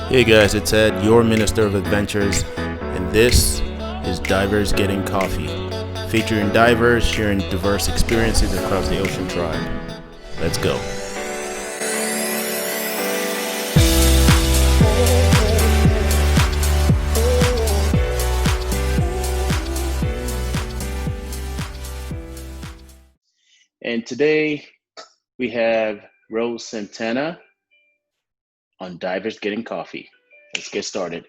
Hey guys, it's Ed, your Minister of Adventures, and this is Divers Getting Coffee, featuring divers sharing diverse experiences across the Ocean Tribe. Let's go. And today we have Rose Santana on Divers Getting Coffee. Let's get started.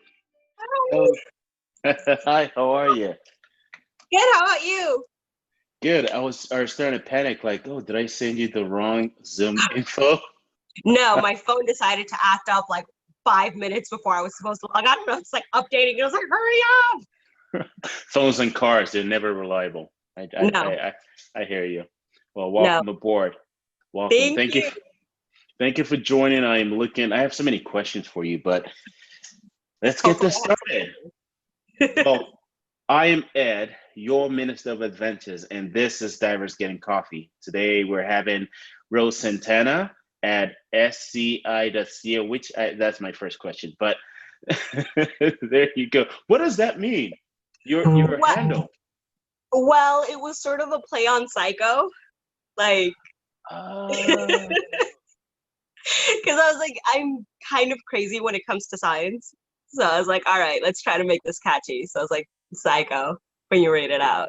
Hi. Hi, how are you? Good. How about you? Good. I was starting to panic, like, oh, did I send you the wrong Zoom info? No, my phone decided to act up like 5 minutes before I was supposed to log on. And it's like updating. It was like, hurry up. Phones and cars, they're never reliable. No. I hear you. Well, No. welcome aboard. Welcome. Thank you. Thank you for joining. I have so many questions for you, but let's get this started. Well, I am Ed, your Minister of Adventures, and this is Divers Getting Coffee. Today we're having Rose Santana at sci.co, that's my first question, but there you go. What does that mean? Your handle? Well, it was sort of a play on psycho, like, because I was like, I'm kind of crazy when it comes to science. So I was like, all right, let's try to make this catchy. So I was like, psycho, when you read it out.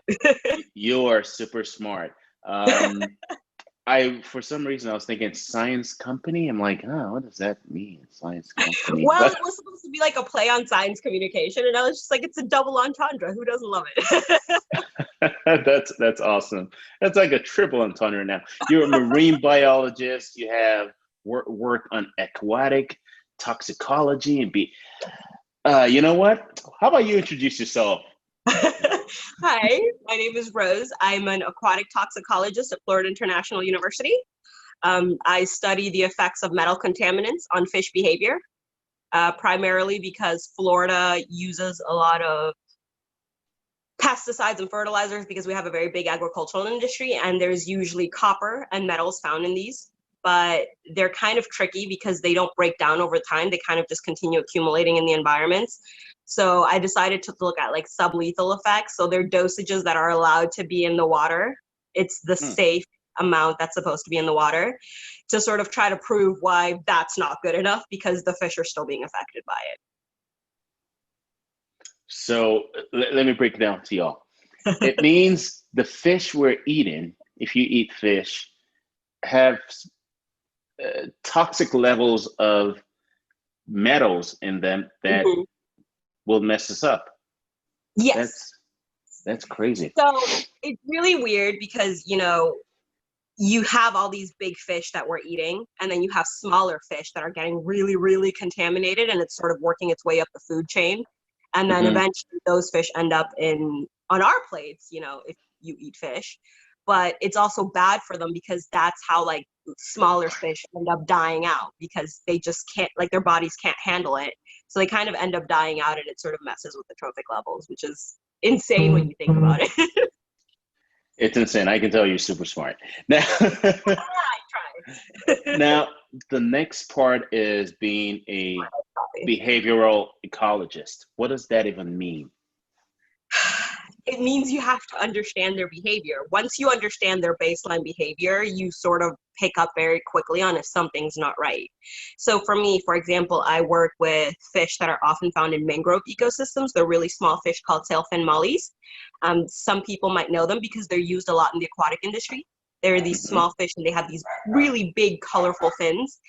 You are super smart. For some reason, I was thinking science company. I'm like, oh, what does that mean? Science company. Well, it was supposed to be like a play on science communication. And I was just like, it's a double entendre. Who doesn't love it? That's awesome. That's like a triple entendre now. You're a marine biologist. You have work on aquatic toxicology and you know what? How about you introduce yourself? Hi, my name is Rose. I'm an aquatic toxicologist at Florida International University. I study the effects of metal contaminants on fish behavior, primarily because Florida uses a lot of pesticides and fertilizers because we have a very big agricultural industry, and there's usually copper and metals found in these, but they're kind of tricky because they don't break down over time. They kind of just continue accumulating in the environments. So I decided to look at like sublethal effects. So they're dosages that are allowed to be in the water. It's the safe amount that's supposed to be in the water, to sort of try to prove why that's not good enough because the fish are still being affected by it. So let me break it down to y'all. It means the fish we're eating, if you eat fish, have toxic levels of metals in them that will mess us up. Yes. That's crazy. So it's really weird because, you have all these big fish that we're eating, and then you have smaller fish that are getting really, really contaminated, and it's sort of working its way up the food chain. And then eventually those fish end up on our plates, if you eat fish. But it's also bad for them because that's how like smaller fish end up dying out, because they just can't, like, their bodies can't handle it. So they kind of end up dying out, and it sort of messes with the trophic levels, which is insane when you think about it. It's insane. I can tell you're super smart. Now, I try. Now, the next part is being a behavioral ecologist. What does that even mean? It means you have to understand their behavior. Once you understand their baseline behavior, you sort of pick up very quickly on if something's not right. So for me, for example, I work with fish that are often found in mangrove ecosystems. They're really small fish called sailfin mollies. Some people might know them because they're used a lot in the aquatic industry. They're these small fish, and they have these really big, colorful fins.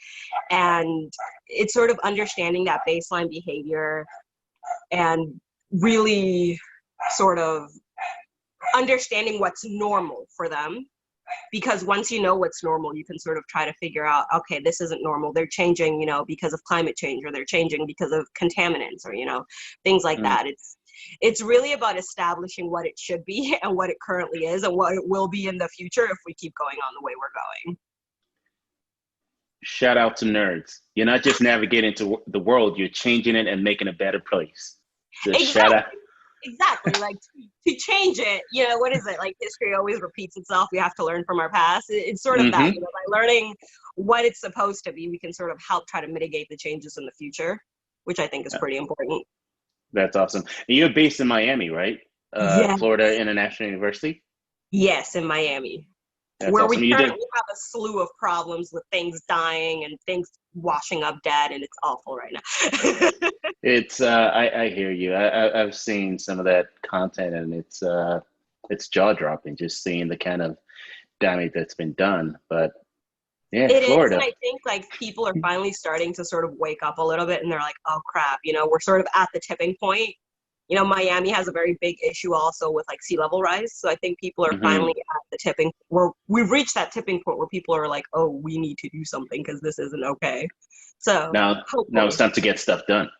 And it's sort of understanding that baseline behavior and really sort of understanding what's normal for them, because once you know what's normal, you can sort of try to figure out, okay, this isn't normal. They're changing, because of climate change, or they're changing because of contaminants, or, things like that. It's really about establishing what it should be and what it currently is and what it will be in the future if we keep going on the way we're going. Shout out to nerds. You're not just navigating to the world, you're changing it and making a better place. So exactly. Shout out. Exactly. Like to change it, what is it? Like, history always repeats itself. We have to learn from our past. It's sort of that, by learning what it's supposed to be, we can sort of help try to mitigate the changes in the future. which I think is pretty important. That's awesome. And you're based in Miami, right? Yeah. Florida International University. Yes, in Miami, That's where we awesome. You did. currently have a slew of problems with things dying and things washing up dead, and it's awful right now. It's I hear you. I've seen some of that content, and it's jaw dropping just seeing the kind of damage that's been done. But yeah, It is, and Florida. I think like people are finally starting to sort of wake up a little bit, and they're like, "Oh crap, we're sort of at the tipping point." Miami has a very big issue also with like sea level rise. So I think people are Hmm. finally at the tipping where we've reached that tipping point where people are like, "Oh, we need to do something because this isn't okay." So Now it's hopefully, time to get stuff done.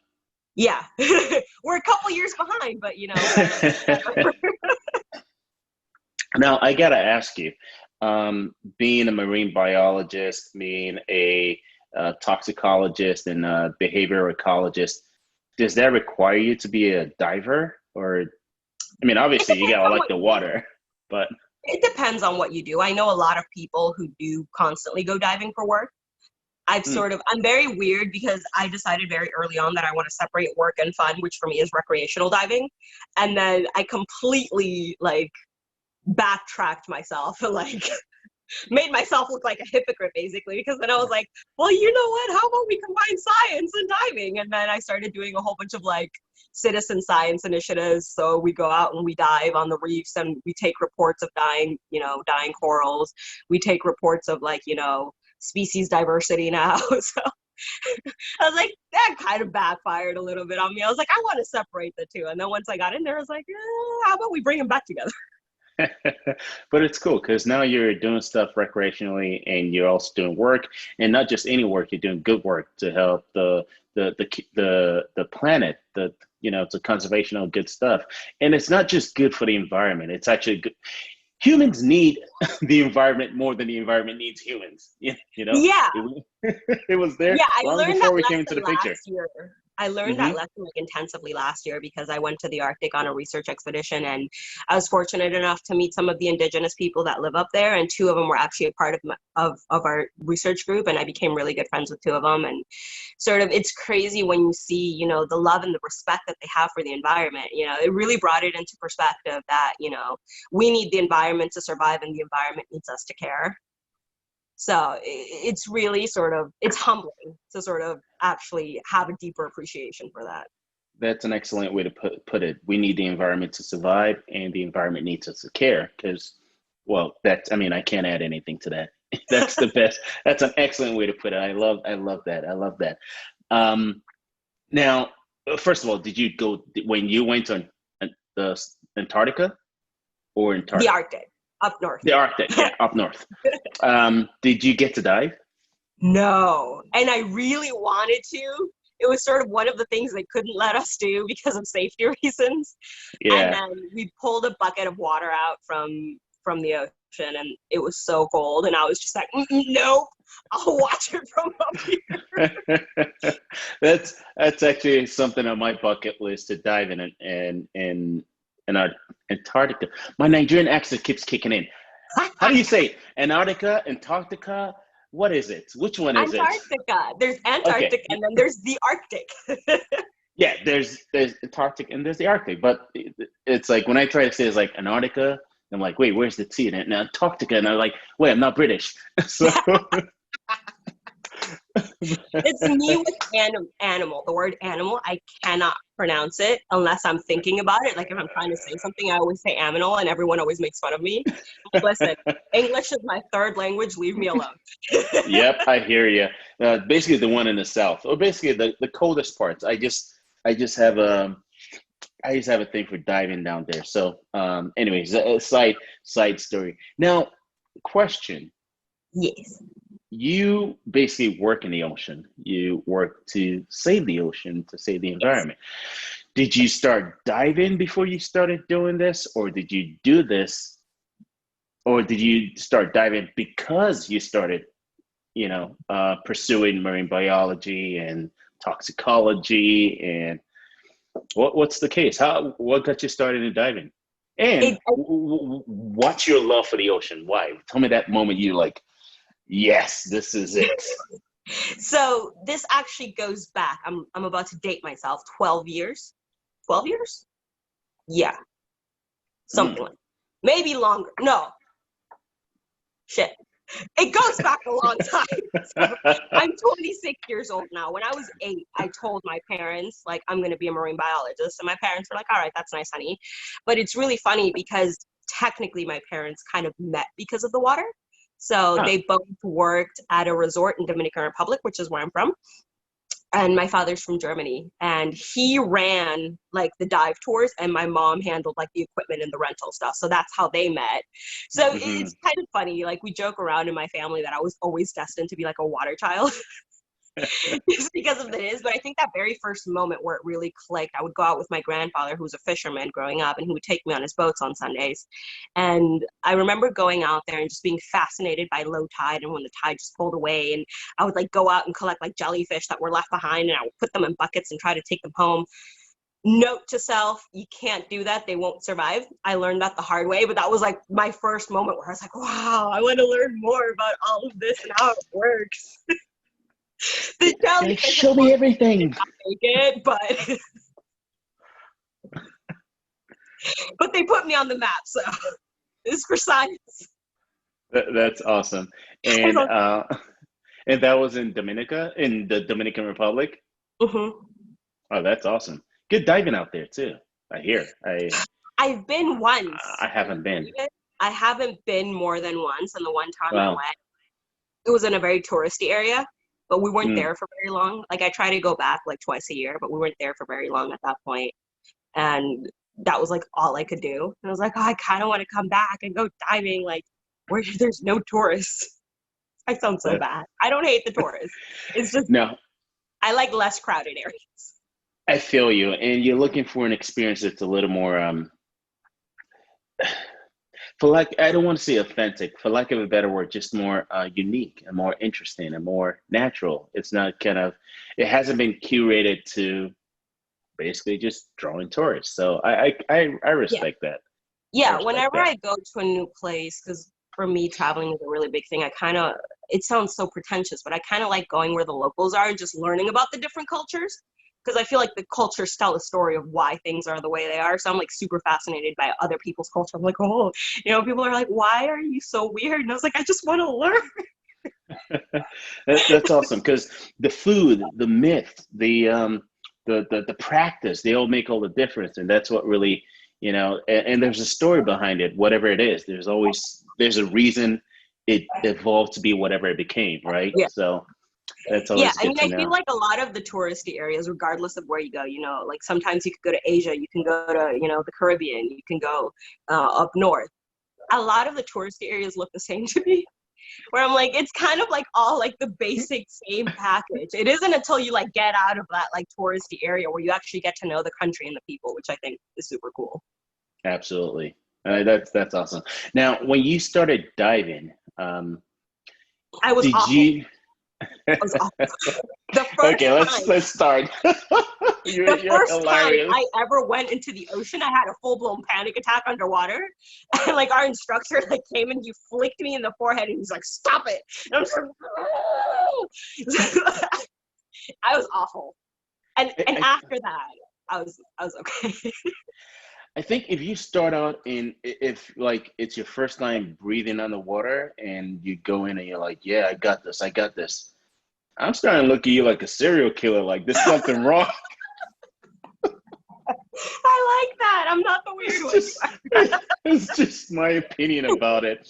yeah, we're a couple years behind, but Now I gotta ask you, being a marine biologist, being a toxicologist, and a behavioral ecologist, does that require you to be a diver? Or, I mean, it obviously you depends gotta on like what the you do. water, but It depends on what you do. I know a lot of people who do constantly go diving for work. hmm, I'm very weird because I decided very early on that I want to separate work and fun, which for me is recreational diving. And then I completely like backtracked myself and like made myself look like a hypocrite basically because then I was like, well, you know what? How about we combine science and diving? And then I started doing a whole bunch of like citizen science initiatives. So we go out and we dive on the reefs and we take reports of dying corals. We take reports of like, species diversity now. So I was like, that kind of backfired a little bit on me. I was like, I want to separate the two. And then once I got in there, I was like, how about we bring them back together? but it's cool because now you're doing stuff recreationally and you're also doing work, and not just any work. You're doing good work to help the planet. It's a conservation of good stuff, and it's not just good for the environment. It's actually good. Humans need the environment more than the environment needs humans. Yeah. It was there Yeah, I long learned that before we came into lesson the picture. last year. I learned Hmm. that lesson like intensively last year because I went to the Arctic on a research expedition and I was fortunate enough to meet some of the indigenous people that live up there, and two of them were actually a part of our research group, and I became really good friends with two of them. And sort of it's crazy when you see, the love and the respect that they have for the environment. It really brought it into perspective that, we need the environment to survive and the environment needs us to care. So it's really it's humbling to sort of actually have a deeper appreciation for that. That's an excellent way to put it. We need the environment to survive, and the environment needs us to care. Because, well, I mean, I can't add anything to that. That's the best. That's an excellent way to put it. I love that. I love that. Um, Now, first of all, did you go when you went to the Antarctica or The Antarctic? Arctic, up north. The Arctic, yeah, up north. Did you get to dive? No. And I really wanted to. It was sort of one of the things they couldn't let us do because of safety reasons. And Yeah. then we pulled a bucket of water out from the ocean and it was so cold and I was just like, nope, I'll watch it from up here. That's actually something on my bucket list to dive in Antarctica. My Nigerian accent keeps kicking in. How do you say it? Antarctica, Antarctica? What is it? Which one is it? Antarctica. There's Okay. Antarctic and then there's the Arctic. Yeah, there's Antarctic and there's the Arctic, but it's like when I try to say it's like Antarctica, I'm like, wait, where's the T in it? And Antarctica, and I'm like, wait, I'm not British. So It's me with animal. The word animal, I cannot pronounce it unless I'm thinking about it. Like if I'm trying to say something, I always say aminal, and everyone always makes fun of me. Like, listen, English is my third language. Leave me alone. yep, I hear you. Basically, the one in the south, or basically the coldest parts. I just have a thing for diving down there. So, anyways, a side story. Now, question: Yes. you basically work in the ocean. You work to save the ocean, to save the Yes. environment. Did you start diving before you started doing this, or did you do this, or did you start diving because you started, pursuing marine biology and toxicology, and what's the case? What got you started in diving? And It, what's your love for the ocean? Why? Tell me that moment you like, yes, this is it. So this actually goes back. I'm about to date myself. 12 years. 12 years? Yeah, something like maybe longer. No, shit. It goes back a long time. So I'm 26 years old now. When I was 8, I told my parents, like, I'm going to be a marine biologist. And my parents were like, all right, that's nice, honey. But it's really funny because technically my parents kind of met because of the water. So they both worked at a resort in Dominican Republic, which is where I'm from. And my father's from Germany, and he ran like the dive tours, and my mom handled like the equipment and the rental stuff. So that's how they met. So it's kind of funny. Like, we joke around in my family that I was always destined to be like a water child. Just because of this. But I think that very first moment where it really clicked, I would go out with my grandfather, who was a fisherman growing up, and he would take me on his boats on Sundays. And I remember going out there and just being fascinated by low tide and when the tide just pulled away. And I would like go out and collect like jellyfish that were left behind, and I would put them in buckets and try to take them home. Note to self, you can't do that. They won't survive. I learned that the hard way, but that was like my first moment where I was like, wow, I want to learn more about all of this and how it works. The jellyfish, show me everything. But but they put me on the map, so it's for science. That's awesome. And and that was in the Dominican Republic. Mm-hmm. Oh, that's awesome. Good diving out there too. I hear. I've been once. I haven't been. I haven't been more than once, and the one time Wow. I went, it was in a very touristy area. But we weren't there for very long. Like, I try to go back like twice a year, but we weren't there for very long at that point. And that was like all I could do. And I was like, oh, I kind of want to come back and go diving like where there's no tourists. I sound so bad. I don't hate the tourists. It's just, no, I like less crowded areas. I feel you. And you're looking for an experience that's a little more I don't want to say authentic, for lack of a better word, just more unique and more interesting and more natural. It's not it hasn't been curated to basically just drawing tourists. So I respect that. Yeah, whenever I go to a new place, because for me, traveling is a really big thing. It sounds so pretentious, but I kind of like going where the locals are and just learning about the different cultures. Because I feel like the cultures tell a story of why things are the way they are. So I'm like super fascinated by other people's culture. I'm like, oh, people are like, why are you so weird? And I was like, I just want to learn. That's awesome, because the food, the myth, the practice, they all make all the difference. And that's what really, and there's a story behind it, whatever it is. There's a reason it evolved to be whatever it became, right? Yeah. So that's always good to know. I feel like a lot of the touristy areas, regardless of where you go, like sometimes you could go to Asia, you can go to, the Caribbean, you can go up north. A lot of the touristy areas look the same to me, where I'm like, it's kind of like all like the basic same package. It isn't until you like get out of that like touristy area where you actually get to know the country and the people, which I think is super cool. Absolutely. That's awesome. Now, when you started diving, I was awful. Okay, let's start. You're first hilarious. time I ever went into the ocean, I had a full-blown panic attack underwater. And like our instructor like came and he flicked me in the forehead and he's like, stop it. And I was like, I was awful. And after that, I was okay. I think if you start out if like it's your first time breathing underwater and you go in and you're like, yeah, I got this. I'm starting to look at you like a serial killer, like there's something wrong. I like that. I'm not the weird one. It's just my opinion about it.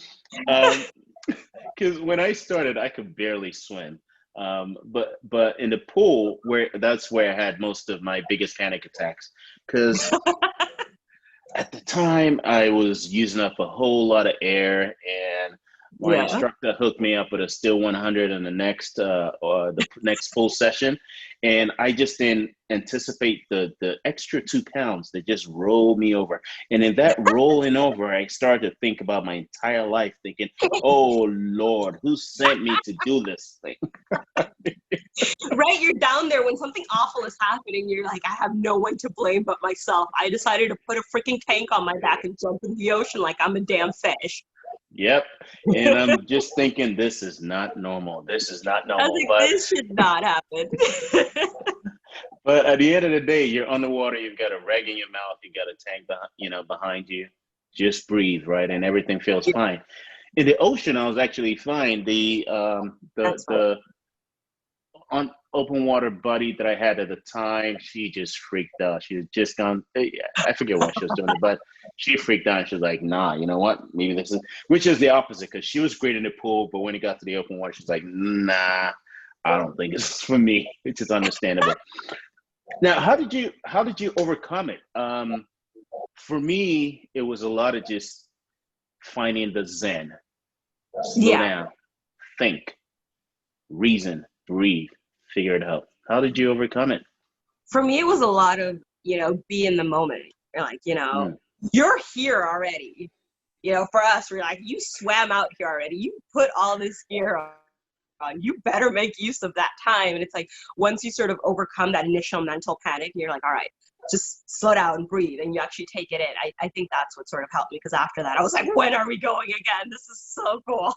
Because when I started, I could barely swim. But in the pool, that's where I had most of my biggest panic attacks. Because at the time, I was using up a whole lot of air, and my instructor hooked me up with a still 100 in the next full session, and I just didn't anticipate the extra 2 pounds that just rolled me over. And in that rolling over, I started to think about my entire life, thinking, "Oh Lord, who sent me to do this thing?" Right, you're down there when something awful is happening. You're like, I have no one to blame but myself. I decided to put a freaking tank on my back and jump in the ocean like I'm a damn fish. Yep. And I'm just thinking, this is not normal. This is not I was normal. like, this should not happen. But at the end of the day, you're underwater. You've got a rag in your mouth. You got a tank, behind you. Just breathe, right, and everything feels fine. In the ocean, I was actually fine. That's fine. The on open water buddy that I had at the time, she just freaked out. She had just gone. I forget why she was doing it, but she freaked out. And she was like, "Nah, you know what? Maybe this is," which is the opposite, because she was great in the pool, but when it got to the open water, she's like, "Nah, I don't think this is for me," which is understandable. Now, how did you overcome it? For me, it was a lot of just finding the zen, slow Yeah. down, think, reason, breathe, figure it out. How did you overcome it? For me, it was a lot of, be in the moment. You're like, Mm. you're here already. For us, we're like, you swam out here already. You put all this gear on. You better make use of that time. And it's like, once you sort of overcome that initial mental panic, and you're like, all right, just slow down and breathe. And you actually take it in. I think that's what sort of helped me, because after that, I was like, when are we going again? This is so cool.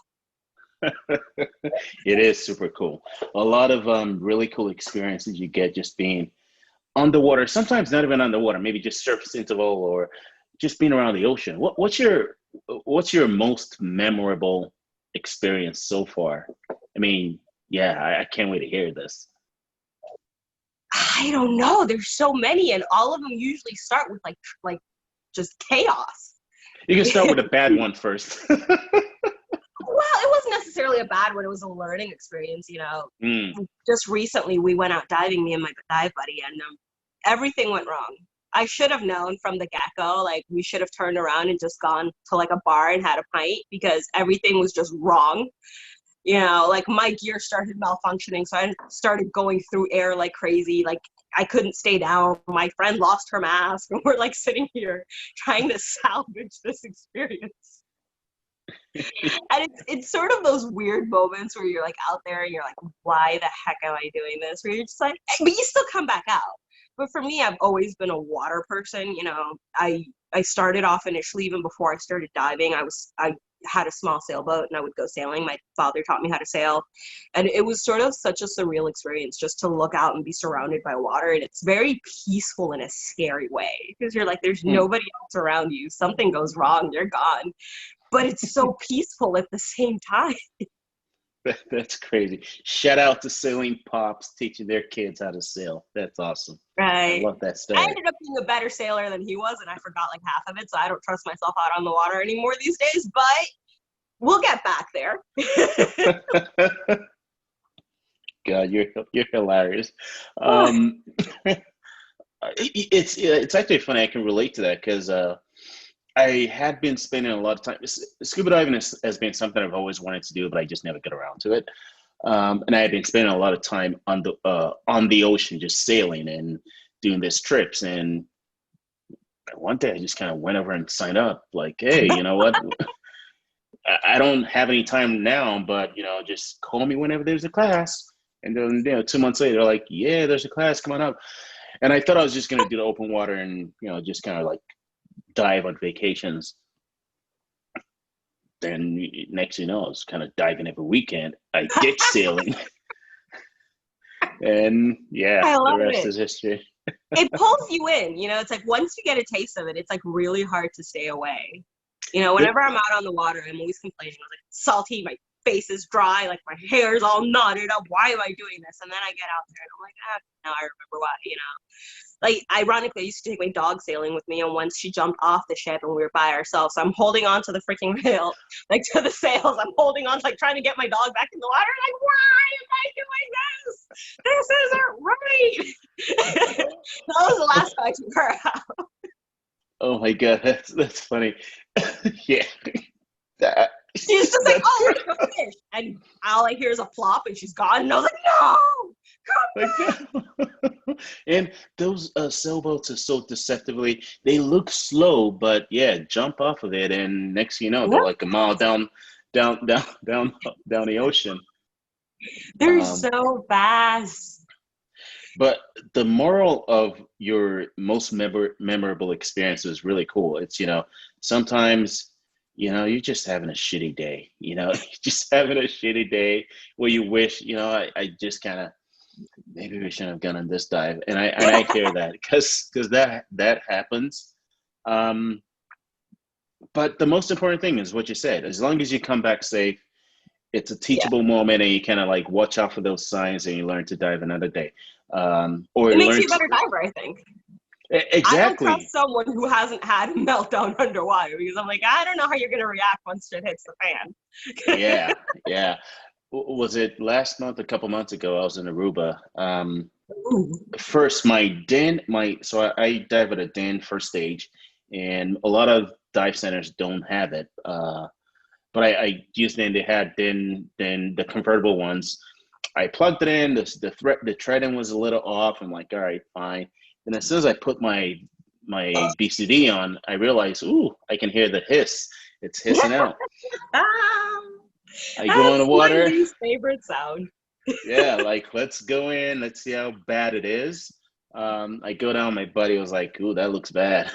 It is super cool. A lot of really cool experiences you get just being underwater. Sometimes not even underwater, maybe just surface interval or just being around the ocean. What's your most memorable experience so far? I mean, yeah, I can't wait to hear this. I don't know. There's so many, and all of them usually start with like just chaos. You can start with a bad one first. Well, it wasn't necessarily a bad one. It was a learning experience. Mm. Just recently, we went out diving, me and my dive buddy, and everything went wrong. I should have known from the get-go. Like, we should have turned around and just gone to like a bar and had a pint, because everything was just wrong. Like, my gear started malfunctioning, so I started going through air like crazy. Like, I couldn't stay down. My friend lost her mask, and we're like sitting here trying to salvage this experience. And it's sort of those weird moments where you're like out there and you're like, why the heck am I doing this? Where you're just like, but you still come back out. But for me, I've always been a water person. I started off initially, even before I started diving, I had a small sailboat and I would go sailing. My father taught me how to sail. And it was sort of such a surreal experience just to look out and be surrounded by water. And it's very peaceful in a scary way, because you're like, there's Hmm. nobody else around you. Something goes wrong, you're gone. But it's so peaceful at the same time. That's crazy. Shout out to sailing pops teaching their kids how to sail. That's awesome. I Right. love that I story. ended up being a better sailor than he was, and I forgot like half of it, so I don't trust myself out on the water anymore these days, but we'll get back there. God, you're hilarious. Um, it's actually funny. I can relate to that because I had been spending a lot of time. Scuba diving has been something I've always wanted to do, but I just never get around to it. And I had been spending a lot of time on the ocean, just sailing and doing these trips. And one day I just kind of went over and signed up. Like, hey, you know what? I don't have any time now, but just call me whenever there's a class. And then 2 months later, they're like, yeah, there's a class coming up. And I thought I was just gonna do the open water and just kind of like dive on vacations. Then next thing you know, I was kind of diving every weekend. I ditched sailing, and yeah, I the love rest it. is history. It pulls you in, it's like once you get a taste of it, it's like really hard to stay away. Whenever I'm out on the water, I'm always complaining. I was like, salty, my face is dry, like my hair's all knotted up. Why am I doing this? And then I get out there and I'm like, now I remember why. Like, ironically, I used to take my dog sailing with me, and once she jumped off the ship and we were by ourselves, so I'm holding on to the freaking rail, like to the sails. I'm holding on, like trying to get my dog back in the water. Like, why am I doing this? This isn't right. That was the last time I took her out. Oh my god, that's funny. Yeah, that, She's just like, that's oh, let's go fish. And all I hear is a flop, and she's gone. And I was like, no, like come back. and those sailboats are so deceptively. They look slow, but yeah, jump off of it, and next thing you know, they're Yep. like a mile down the ocean. They're Um, so fast. but the moral of your most memorable experience is really cool. It's sometimes you're just having a shitty day, you're just having a shitty day where you wish, I just kind of, maybe we shouldn't have gone on this dive. And I hear that because that happens. Um, but the most important thing is what you said. As long as you come back safe, it's a Yeah. teachable moment, and you kind of like watch out for those signs, and you learn to dive another day. Or It you makes learn you a better diver, I think. I don't trust exactly. someone who hasn't had a meltdown underwater because I'm like, I don't know how you're gonna react once shit hits the fan. Yeah, yeah. Was it last month, a couple months ago? I was in Aruba. Ooh. First, so I dive at a den first stage, and a lot of dive centers don't have it. But I used then they had then the convertible ones. I plugged it in. The threading was a little off. I'm like, all right, fine. And as soon as I put my BCD on, I realized, ooh, I can hear the hiss. It's hissing out. Ah, I go in the that's my water. least favorite sound. Yeah, like let's go in. Let's see how bad it is. I go down. My buddy was like, "Ooh, that looks bad."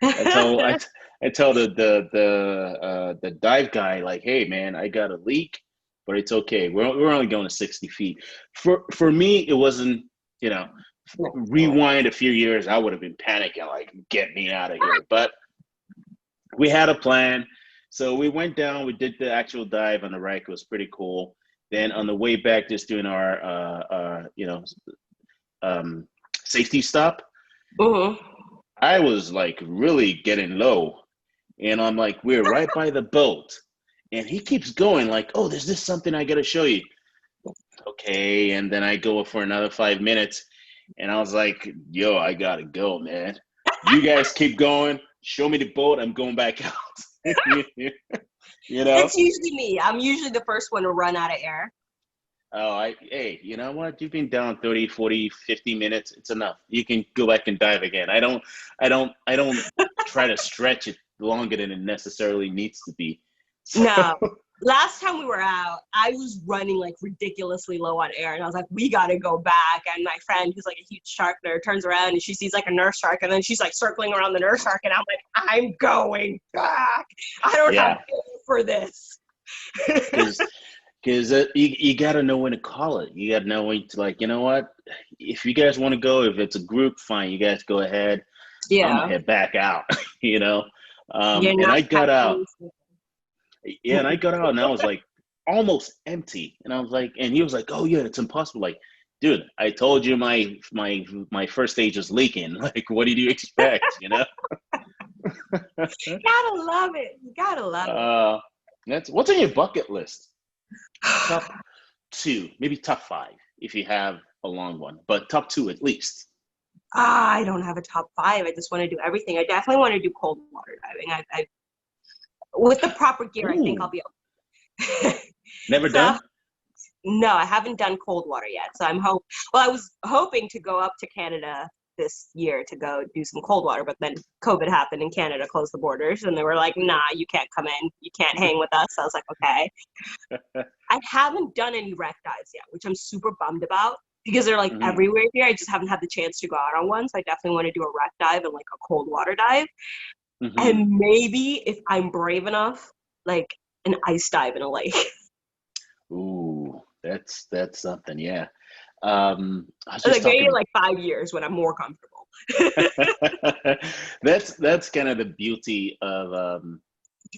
I tell I, t- I tell the dive guy like, "Hey man, I got a leak, but it's okay. We're only going to 60 feet." For me, it wasn't. You know, rewind a few years, I would have been panicking like, "Get me out of here!" But we had a plan, so we went down. We did the actual dive on the wreck. It was pretty cool. Then on the way back, just doing our um, safety stop. Mhm. I was like really getting low, and I'm like, we're right by the boat, and he keeps going like, oh, there's this something I gotta show you. Okay, and then I go for another 5 minutes, and I was like, yo, I gotta go, man. You guys keep going. Show me the boat. I'm going back out. you know? It's usually me. I'm usually the first one to run out of air. Hey, you know what? You've been down 30, 40, 50 minutes. It's enough. You can go back and dive again. I don't try to stretch it longer than it necessarily needs to be. So, No. Last time we were out, I was running like ridiculously low on air, and I was like, "We gotta go back." And my friend, who's like a huge shark nerd, turns around and she sees like a nurse shark, and then she's like circling around the nurse shark, and I'm like, "I'm going back. I don't have yeah, time for this." because you got to know when to call it. You got to know when to like, you know what? If you guys want to go, if it's a group, fine. You guys go ahead. I'm gonna Yeah, head back out. you know, you're and not I got out. catching. Yeah, and I got out, and I was like almost empty. And I was like, and he was like, "Oh yeah, it's impossible." Like, dude, I told you my first stage is leaking. Like, what did you expect? Gotta love it. You gotta love it. uh, that's what's on your bucket list. Top two, maybe top five if you have a long one, but top two at least. I don't have a top five. I just want to do everything. I definitely want to do cold water diving. I with the proper gear, I think I'll Ooh, be okay. never So done? no, I haven't done cold water yet. So I was hoping to go up to Canada this year to go do some cold water, but then COVID happened and Canada closed the borders and they were like, nah, you can't come in. You can't hang with us. I was like, okay. I haven't done any wreck dives yet, which I'm super bummed about because they're like hmm everywhere here. I just haven't had the chance to go out on one. So I definitely want to do a wreck dive and like a cold water dive. hmm And maybe if I'm brave enough, like an ice dive in a lake. Ooh, that's something. Yeah. I was just Like maybe talking. like 5 years when I'm more comfortable. That's kind of the beauty of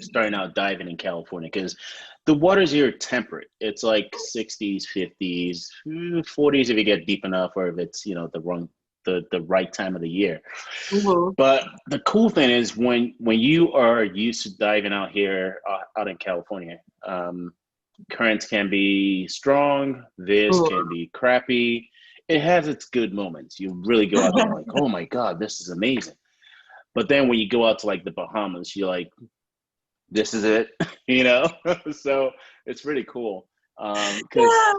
starting out diving in California because the waters here are temperate. It's like 60s, 50s, 40s if you get deep enough, or if it's the right time of the year. Mhm. But the cool thing is when you are used to diving out here out in California, currents can be strong. This can Mhm. be crappy. It has its good moments. You really go out there like, oh my god, this is amazing. But then when you go out to like the Bahamas, you're like, this is it, so it's really cool. Because Yeah.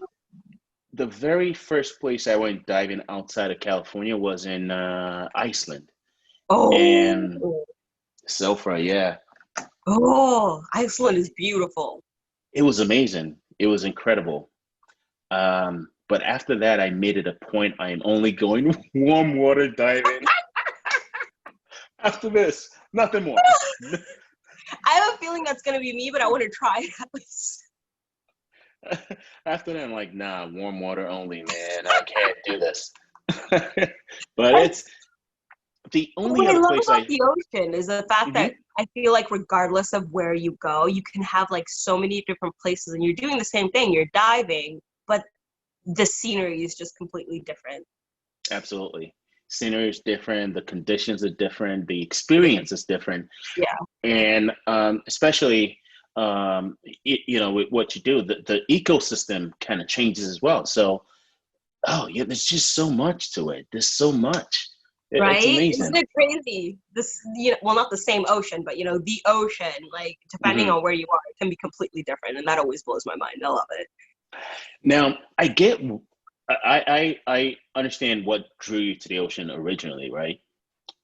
the very first place I went diving outside of California was in Iceland Oh, and so far, yeah, oh, Iceland is beautiful. it was amazing. It was incredible. But after that, I made it a point. I am only going warm water diving. After this, nothing more. I have a a feeling that's going to be me, but I want to try it at least. After that, I'm like, nah, warm water only, man. I can't do this. But it's the only What I other love place about the ocean is the fact Mhm. that I feel like regardless of where you go, you can have like so many different places and you're doing the same thing. You're diving, but the scenery is just completely different. Absolutely. Scenery is different, the conditions are different, the experience is different. Yeah. And especially, with what you do, the ecosystem kind of changes as well. So, oh, yeah, there's just so much to it. There's so much. It's Right? Isn't amazing. it crazy? This, well, not the same ocean, but the ocean, like depending Hmm. on where you are, it can be completely different, and that always blows my mind. I love it. Now, I understand what drew you to the ocean originally, right?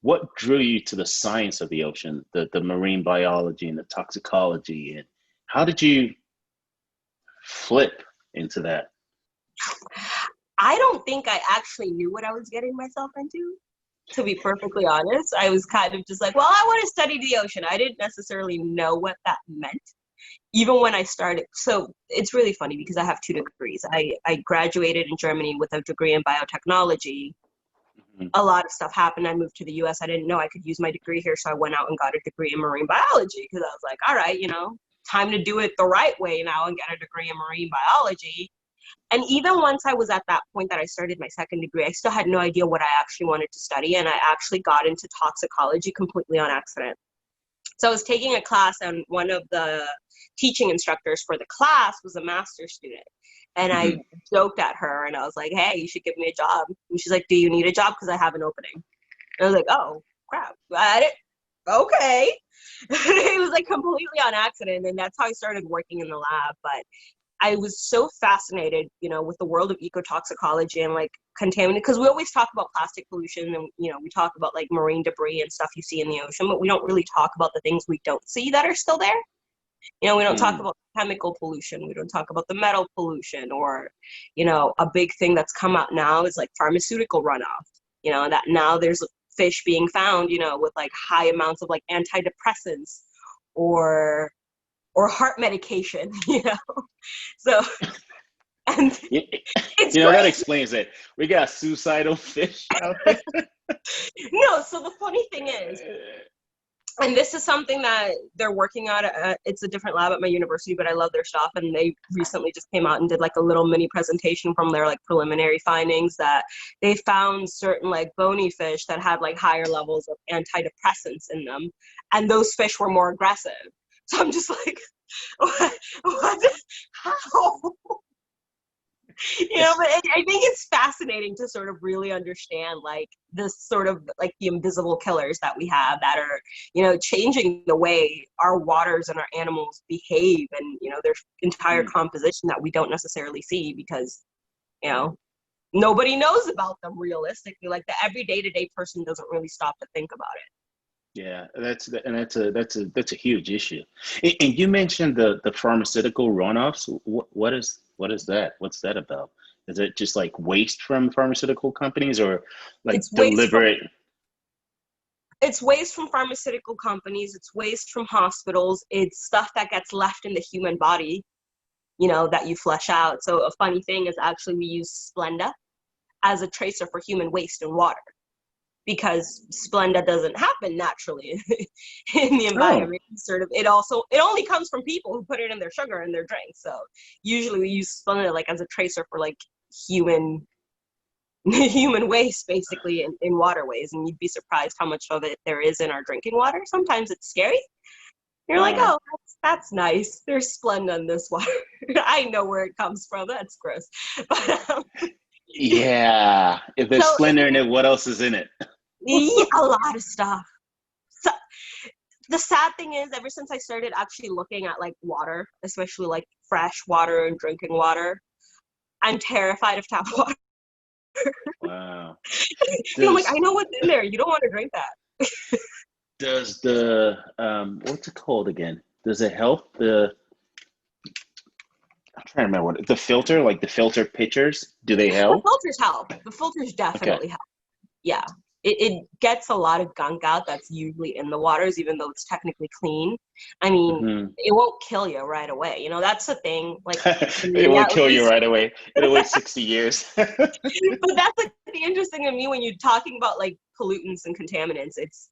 What drew you to the science of the ocean, the marine biology and the toxicology, and how did you flip into that? I don't think I actually knew what I was getting myself into. To be perfectly honest, I was kind of just like, well, I want to study the ocean. I didn't necessarily know what that meant. Even when I started, so it's really funny because I have two degrees. I graduated in Germany with a degree in biotechnology. Mhm. A lot of stuff happened. I moved to the US. I didn't know I could use my degree here, so I went out and got a degree in marine biology because I was like, all right, time to do it the right way now and get a degree in marine biology. And even once I was at that point that I started my second degree, I still had no idea what I actually wanted to study. And I actually got into toxicology completely on accident. So I was taking a class, and one of the teaching instructors for the class was a master's student. And I Mhm. joked at her and I was like, hey, you should give me a job. And she's like, do you need a job? Because I have an opening. And I was like, oh, crap. I didn't, okay. It was like completely on accident. And that's how I started working in the lab. But I was so fascinated, with the world of ecotoxicology and like contaminant, because we always talk about plastic pollution and, we talk about like marine debris and stuff you see in the ocean, but we don't really talk about the things we don't see that are still there. We don't talk Mm. about chemical pollution. We don't talk about the metal pollution or, a big thing that's come out now is like pharmaceutical runoff, that now there's fish being found, with like high amounts of like antidepressants or heart medication, So, and Y- it's that crazy. explains it. We got suicidal fish out there. No, so the funny thing is, and this is something that they're working on. It's a different lab at my university, but I love their stuff. And they recently just came out and did like a little mini presentation from their like preliminary findings that they found certain like bony fish that had like higher levels of antidepressants in them, and those fish were more aggressive. So I'm just like, what? How? It's But I think it's fascinating to sort of really understand like this sort of like the invisible killers that we have that are, changing the way our waters and our animals behave and, their entire mm, composition that we don't necessarily see because, you know, nobody knows about them realistically. Like the everyday to day person doesn't really stop to think about it. yeah, that's a huge issue. And you mentioned the pharmaceutical runoffs. What is that? What's that about? Is it just like waste from pharmaceutical companies or like It's waste from deliberate? it's waste from pharmaceutical companies, it's waste from hospitals, it's stuff that gets left in the human body, that you flush out. So a funny thing is actually we use Splenda as a tracer for human waste in water because Splenda doesn't happen naturally in the Oh, environment. It only comes from people who put it in their sugar in their drink. So usually we use Splenda like as a tracer for like human human waste basically in waterways, and you'd be surprised how much of it there is in our drinking water. Sometimes it's scary. You're like, wow. oh, that's nice. There's Splenda in this water. I know where it comes from. That's gross. But Yeah. If there's so splendor in it, what else is in it? yeah, a lot of stuff. So the sad thing is, ever since I started actually looking at like water, especially like fresh water and drinking water, I'm terrified of tap water. Wow. I'm like, I Does know what's in there. You don't want to drink that. does the what's it called again? Does it help the I'm trying to remember what the filter, like the filter pitchers, do they The help? filters help. The filters Okay. definitely help. Yeah. it gets a lot of gunk out that's usually in the waters, even though it's technically clean. I mean, it won't kill you right away. You know, that's the thing. Like, for It me won't at kill you least. right away. It'll wait 60 years. But that's like the interesting to me when you're talking about like pollutants and contaminants. It's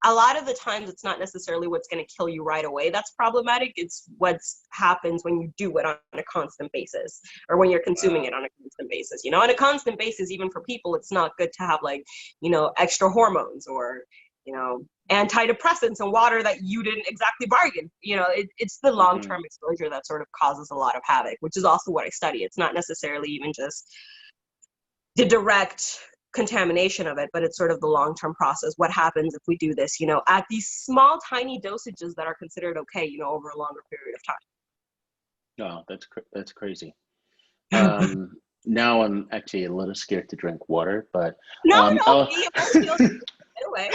a lot of the times it's not necessarily what's going to kill you right away that's problematic. It's what happens when you do it on a constant basis, or when you're consuming it on a constant basis. You know, on a constant basis, even for people, it's not good to have like, you know, extra hormones or, you know, antidepressants and water that you didn't exactly bargain. You know, it's the long-term exposure that sort of causes a lot of havoc, which is also what I study. It's not necessarily even just the direct contamination of it, but it's sort of the long-term process. What happens if we do this, you know, at these small, tiny dosages that are considered okay, you know, over a longer period of Oh, that's crazy. Now I'm actually a little scared to drink water, but No, I'll, you must feel away.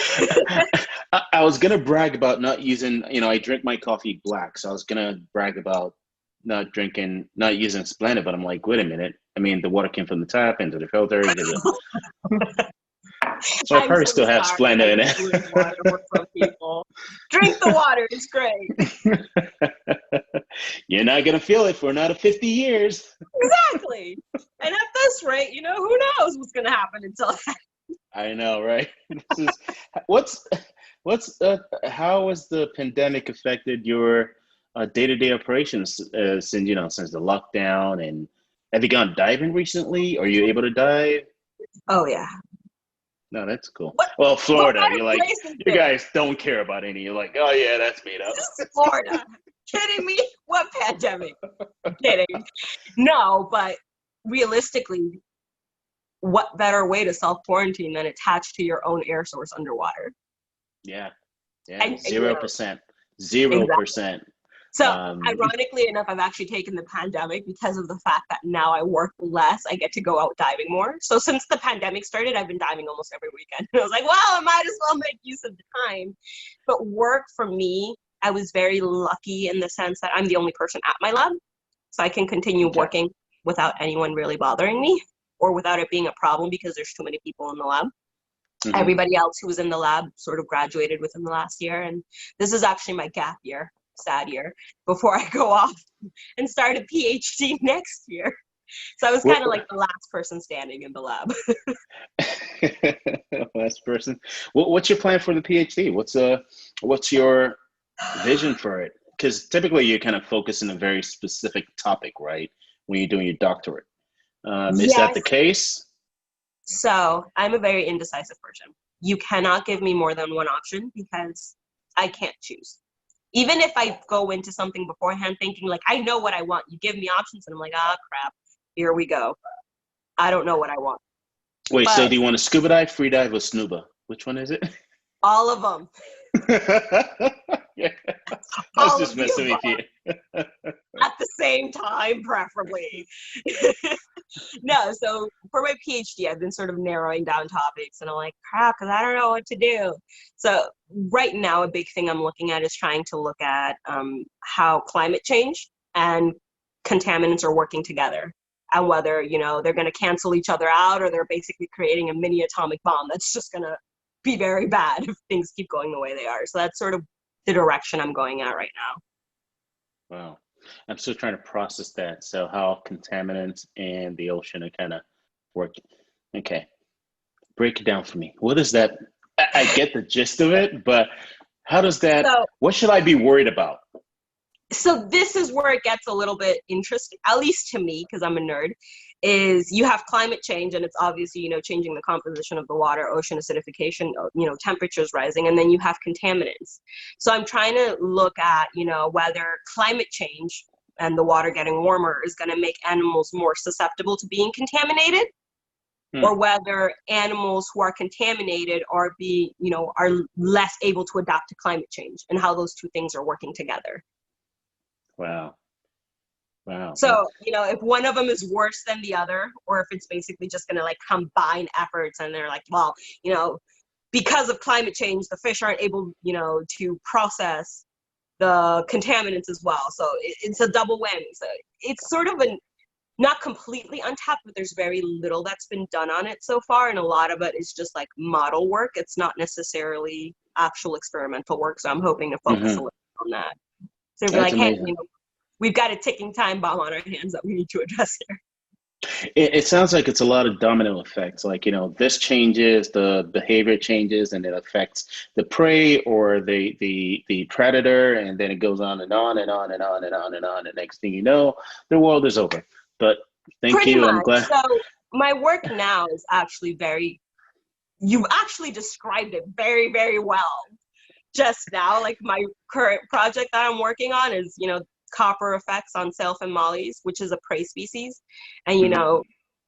I was gonna brag about not using, you know, I drink my coffee black, so I was gonna brag about not using Splenda, but I'm like, wait a minute. I mean, the water came from the tap into the filter. So I I'm probably so still have sorry. Splenda in I ruined water for some people. Drink the water, it's great. it. You're not gonna feel it for another 50 years. Exactly. And at this rate, you know, who knows what's gonna happen until then. I know, right? This is, how has the pandemic affected your day-to-day operations since the lockdown? And have you gone diving recently? Are you able to dive? Oh yeah. No, that's cool. What Well, what Florida, better you're like, place is you there? guys don't care about any. You're like, oh yeah, that's made up. Florida. Kidding me? What pandemic? Kidding. No, but realistically, what better way to self-quarantine than attached to your own air source underwater? Yeah, yeah, And you know, 0%, zero exactly. percent. So Um, ironically enough, I've actually taken the pandemic because of the fact that now I work less. I get to go out diving more. So since the pandemic started, I've been diving almost every weekend. And I was like, well, I might as well make use of the time. But work for me, I was very lucky in the sense that I'm the only person at my lab. So I can continue okay. working without anyone really bothering me or without it being a problem because there's too many people in the lab. Hmm. Everybody else who was in the lab sort of graduated within the last year. And this is actually my gap year, sad year, before I go off and start a PhD next year. So I was kind What, of like the last person standing in the lab. last person. What's your plan for the PhD? What's your vision for it? Because typically you kind of focus on a very specific topic, right? When you're doing your doctorate. Is that Yes. the case? So I'm a very indecisive person. You cannot give me more than one option because I can't choose. Even if I go into something beforehand thinking like, I know what I want, you give me options and I'm like, ah, crap, here we go. I don't know what I want. Wait, so But do you want to scuba dive, free dive, or snuba? Which one is it? all of them, Yeah, I was all just of the messing with above you. at the same time, preferably. No, so for my PhD, I've been sort of narrowing down topics and I'm like, crap, because I don't know what to do. So right now, a big thing I'm looking at is trying to look at how climate change and contaminants are working together and whether, you know, they're going to cancel each other out or they're basically creating a mini atomic bomb that's just going to be very bad if things keep going the way they are. So that's sort of the direction I'm going at right now. Wow. I'm still trying to process that. So how contaminants and the ocean are kind of working. Okay. Break it down for me. What is that? I get the gist of it, but how does that, So what should I be worried about? so this is where it gets a little bit interesting, at least to me, because I'm a nerd, is you have climate change and it's obviously, you know, changing the composition of the water, ocean acidification, you know, temperatures rising, and then you have contaminants. So I'm trying to look at, you know, whether climate change and the water getting warmer is going to make animals more susceptible to being contaminated, Hmm. or whether animals who are contaminated are less able to adapt to climate change, and how those two things are working together. Wow. Wow. That, So, you know, if one of them is worse than the other, or if it's basically just going to like combine efforts and they're like, well, you know, because of climate change, the fish aren't able, you know, to process the contaminants as well. So it's a double whammy. So it's sort of an not completely untapped, but there's very little that's been done on it so far, and a lot of it is just like model work. It's not necessarily actual experimental work, so I'm hoping to focus a little on that. So be That's like, hey, amazing. we've got a ticking time bomb on our hands that we need to address here. It sounds like it's a lot of domino effects. Like, this changes, the behavior changes, and it affects the prey or the predator, and then it goes on and on and on and on and on and on. And next thing you know, the world is over. But thank Pretty you. I'm much. glad. So my work now is actually you've actually described it very, very well just now. Like my current project that I'm working on is, copper effects on sailfin mollies, which is a prey species. And, Mhm.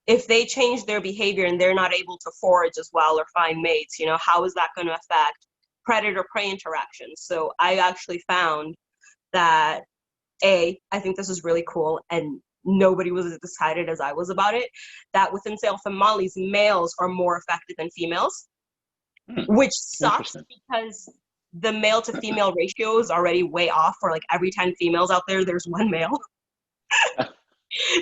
if they change their behavior and they're not able to forage as well or find mates, how is that going to affect predator-prey interactions? So I actually found that, I think this is really cool, and nobody was as excited as I was about it, that within sailfin mollies, males are more affected than females, Hmm. which sucks Interesting. because the male to female ratio is already way off. For like every 10 females out there's one male.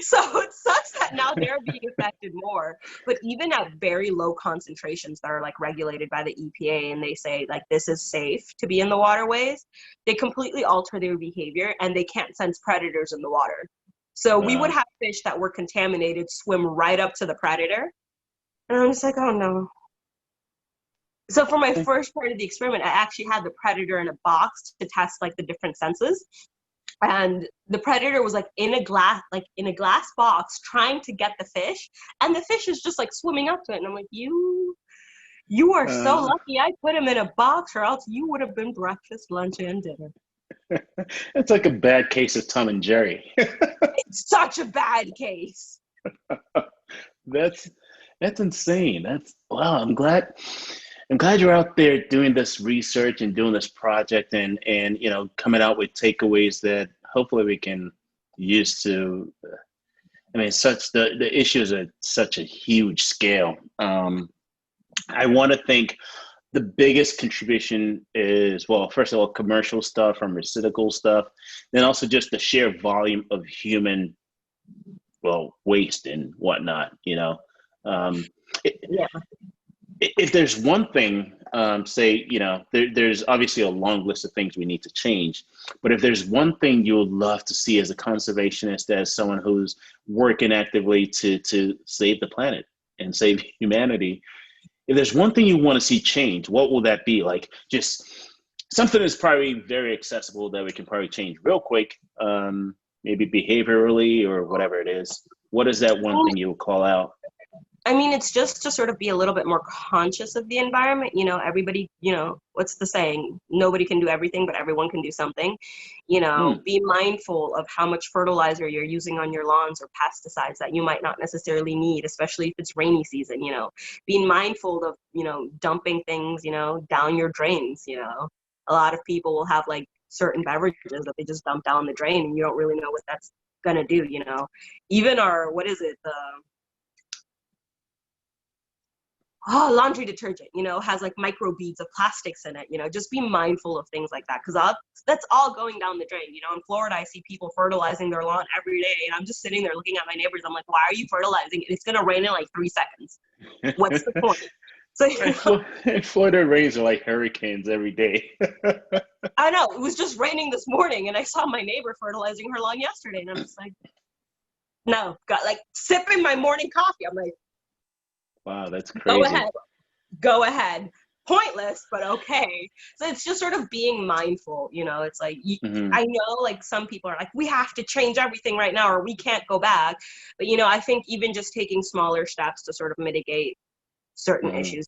So it sucks that now they're being affected more. But even at very low concentrations that are like regulated by the EPA, and they say like this is safe to be in the waterways, they completely alter their behavior and they can't sense predators in the water. So we would Wow. have fish that were contaminated swim right up to the predator. And I'm just like, oh no. So for my first part of the experiment, I actually had the predator in a box to test like the different senses. And the predator was like in a glass box trying to get the fish, and the fish is just like swimming up to it. And I'm like, you are so Uh, lucky I put him in a box, or else you would have been breakfast, lunch, and dinner. it's like a bad case of Tom and Jerry. It's such a bad case. That's that's insane. That's wow. I'm glad you're out there doing this research and doing this project and coming out with takeaways that hopefully we can use to. I mean, such the issues are such a huge scale. I want to think the biggest contribution is, well, first of all, commercial stuff, pharmaceutical stuff, then also just the sheer volume of human, well, waste and whatnot. Um, Yeah. if there's one thing, say, there's obviously a long list of things we need to change, but if there's one thing you would love to see as a conservationist, as someone who's working actively to save the planet and save humanity, if there's one thing you want to see change, what will that be? Like just something that's probably very accessible that we can probably change real quick, maybe behaviorally or whatever it is. What is that one thing you would call out? I mean, it's just to sort of be a little bit more conscious of the environment. Everybody, what's the saying? Nobody can do everything, but everyone can do something. Hmm. Be mindful of how much fertilizer you're using on your lawns or pesticides that you might not necessarily need, especially if it's rainy season. Being mindful of, dumping things, down your drains. A lot of people will have like certain beverages that they just dump down the drain, and you don't really know what that's gonna do. Even our, what is it? Laundry detergent, has like micro beads of plastics in it. Just be mindful of things like that, because that's all going down the drain. In Florida, I see people fertilizing their lawn every day, and I'm just sitting there looking at my neighbors. I'm like, why are you fertilizing? It's going to rain in like 3 seconds. What's the point? So, In Florida, rains are like hurricanes every day. I know, it was just raining this morning, and I saw my neighbor fertilizing her lawn yesterday, and I'm just like, no, got like sipping my morning coffee. I'm like, Wow, that's go crazy. ahead. Go ahead. Pointless, but okay. So it's just sort of being mindful. It's like, Hmm. I know like some people are like, we have to change everything right now or we can't go back. But, I think even just taking smaller steps to sort of mitigate certain Hmm. issues,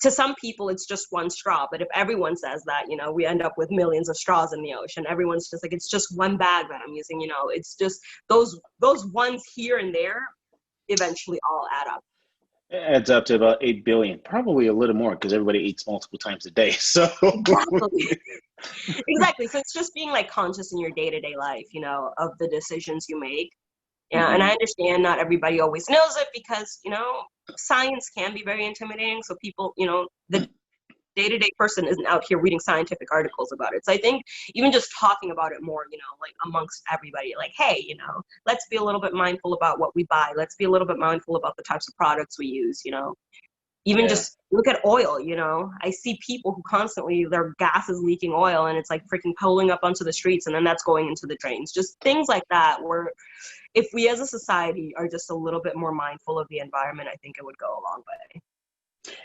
to some people it's just one straw. But if everyone says that, we end up with millions of straws in the ocean. Everyone's just like, it's just one bag that I'm using. It's just those ones here and there eventually all add up. It adds up to about 8 billion, probably a little more because everybody eats multiple times a day. So, Exactly. Exactly. So it's just being like conscious in your day-to-day life, of the decisions you make. Yeah, and I mhm. understand not everybody always knows it because, science can be very intimidating. So people, the day-to-day person isn't out here reading scientific articles about it. So I think even just talking about it more, like amongst everybody, like, hey, let's be a little bit mindful about what we buy. Let's be a little bit mindful about the types of products we use, even Yeah. just look at oil. I see people who constantly, their gas is leaking oil, and it's like freaking pulling up onto the streets, and then that's going into the drains. Just things like that, where if we as a society are just a little bit more mindful of the environment, I think it would go a long way.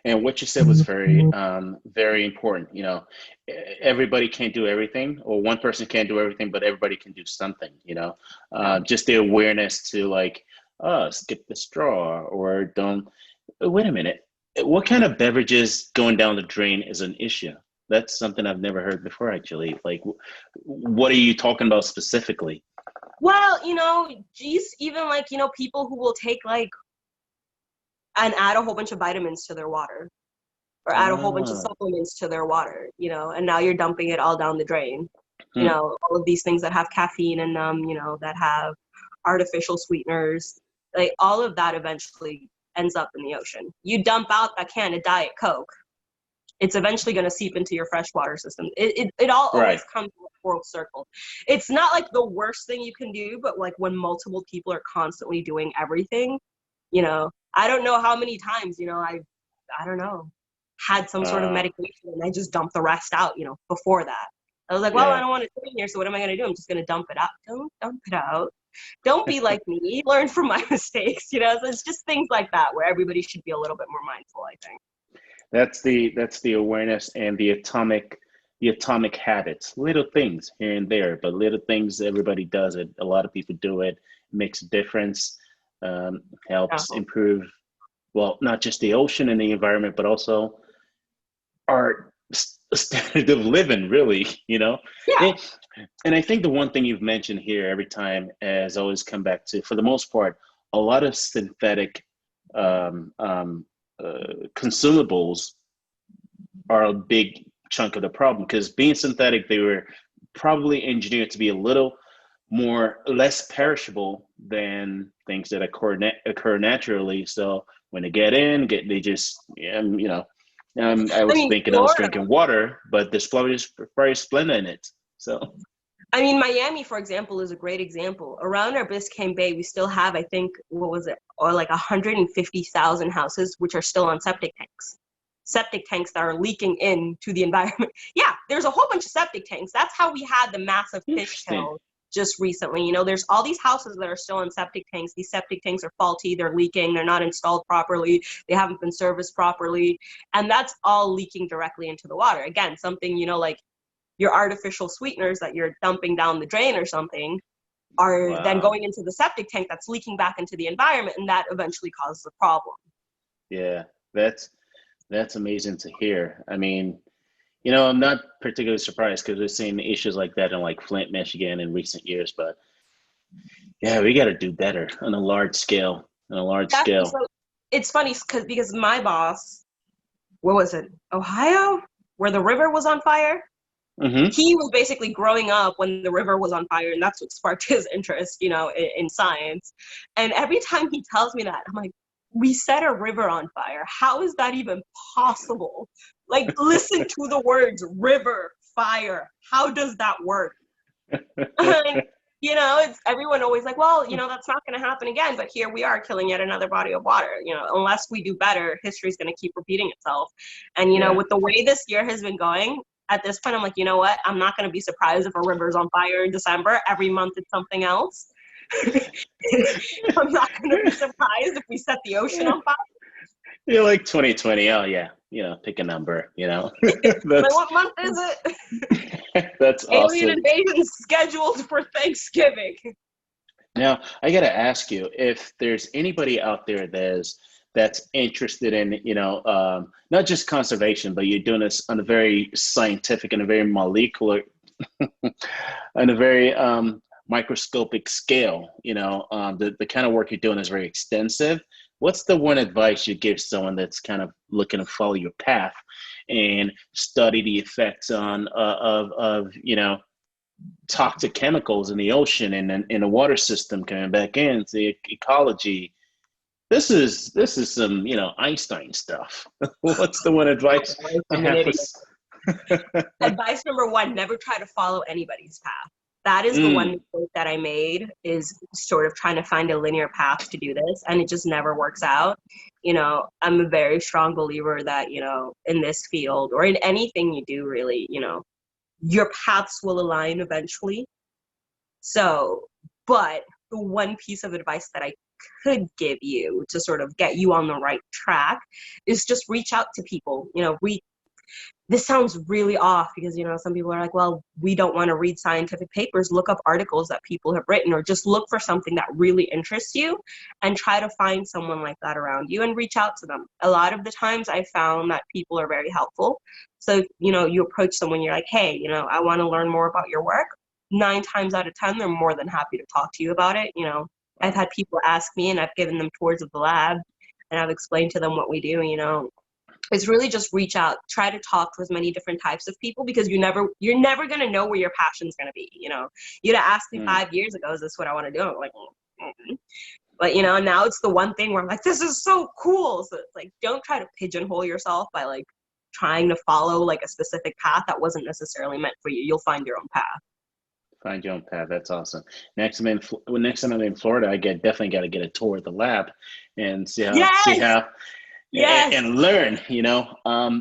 And what you said was very, very important. Everybody can't do everything, or one person can't do everything, but everybody can do something. Just the awareness to like, skip the straw, or don't. Wait a minute. What kind of beverages going down the drain is an issue? That's something I've never heard before, actually. Like, what are you talking about specifically? Well, geez, even like, people who will take like and add a whole bunch of vitamins to their water, or add a whole bunch of Ah, supplements to their water, and now you're dumping it all down the drain. hmm, All of these things that have caffeine in them, that have artificial sweeteners, like all of that eventually ends up in the ocean. You dump out that can of Diet Coke, it's eventually going to seep into your freshwater system. It all right. always comes to a full circle. It's not like the worst thing you can do, but like when multiple people are constantly doing everything, I don't know how many times, I don't know, had some sort of Uh, medication and I just dumped the rest out, before that. I was like, well, I yeah. don't want to sit in here, so what am I going to do? I'm just going to dump it out. Don't dump it out. Don't be like me. Learn from my mistakes, So it's just things like that where everybody should be a little bit more mindful, I think. That's the awareness and the atomic habits, little things here and there, but little things. Everybody does it. A lot of people do it. Makes a difference. Helps Uh-huh. improve, well, not just the ocean and the environment, but also our standard of living, really. Yeah. And, and I think the one thing you've mentioned here every time has always come back to, for the most part, a lot of synthetic um, um, consumables are a big chunk of the problem, because being synthetic, they were probably engineered to be a little less perishable than things that occur naturally. So when they get in, they just, I I was mean, thinking I was Florida. drinking water, but there's probably Splenda in it. So I mean, Miami, for example, is a great example. Around our Biscayne Bay, we still have, I think, what was it, or like 150,000 houses, which are still on septic tanks. Septic tanks that are leaking into the environment. Yeah, there's a whole bunch of septic tanks. That's how we had the massive fish interesting. kill just recently. There's all these houses that are still on septic tanks. These septic tanks are faulty. They're leaking. They're not installed properly. They haven't been serviced properly. And that's all leaking directly into the water. Again, something, like your artificial sweeteners that you're dumping down the drain or something are then Wow. going into the septic tank that's leaking back into the environment, and that eventually causes a problem. Yeah, that's amazing to hear. I mean, I'm not particularly surprised, because we've seen issues like that in like Flint, Michigan in recent years. But yeah, we got to do better on a large scale. On a large Exactly. scale. So it's funny because my boss, what was it, Ohio, where the river was on fire? Hmm. He was basically growing up when the river was on fire, and that's what sparked his interest, in science. And every time he tells me that, I'm like, we set a river on fire. How is that even possible? Like, listen to the words river, fire. How does that work? And, it's everyone always like, well, that's not going to happen again. But here we are killing yet another body of water. Unless we do better, history's going to keep repeating itself. And, Yeah. with the way this year has been going, at this point, I'm like, you know what? I'm not going to be surprised if a river's on fire in December. Every month it's something else. I'm not going to be surprised if we set the ocean on fire. You're like 2020. Oh yeah. Pick a number. Like, That's what month is it? that's Alien awesome. invasion scheduled for Thanksgiving. Now, I got to ask you, if there's anybody out there that's interested in, not just conservation, but you're doing this on a very scientific and a very molecular, on a very microscopic scale. The kind of work you're doing is very extensive. What's the one advice you give someone that's kind of looking to follow your path and study the effects of toxic chemicals in the ocean and in the water system coming back in, the ecology? This is some, Einstein stuff. What's the one advice you I'm an have for? idiot. Advice number one, never try to follow anybody's path. That is the one Mm, mistake that I made, is sort of trying to find a linear path to do this, and it just never works out. I'm a very strong believer that, in this field or in anything you do, really, your paths will align eventually. So, but the one piece of advice that I could give you to sort of get you on the right track is just reach out to people. This sounds really off because, some people are like, well, we don't want to read scientific papers. Look up articles that people have written, or just look for something that really interests you and try to find someone like that around you and reach out to them. A lot of the times I found that people are very helpful. So, you approach someone, you're like, hey, I want to learn more about your work. 9 times out of 10, they're more than happy to talk to you about it. I've wow. had people ask me, and I've given them tours of the lab, and I've explained to them what we do. It's really just reach out, try to talk to as many different types of people, because you're never going to know where your passion's going to be. You'd have asked me Mm. 5 years ago, is this what I want to do? I'm like, mm. But now it's the one thing where I'm like, this is so cool. So it's like, don't try to pigeonhole yourself by like trying to follow like a specific path that wasn't necessarily meant for you. You'll find your own path. Find your own path. That's awesome. Next time I'm in Florida, I definitely got to get a tour of the lab and see Yes, how yes. and learn.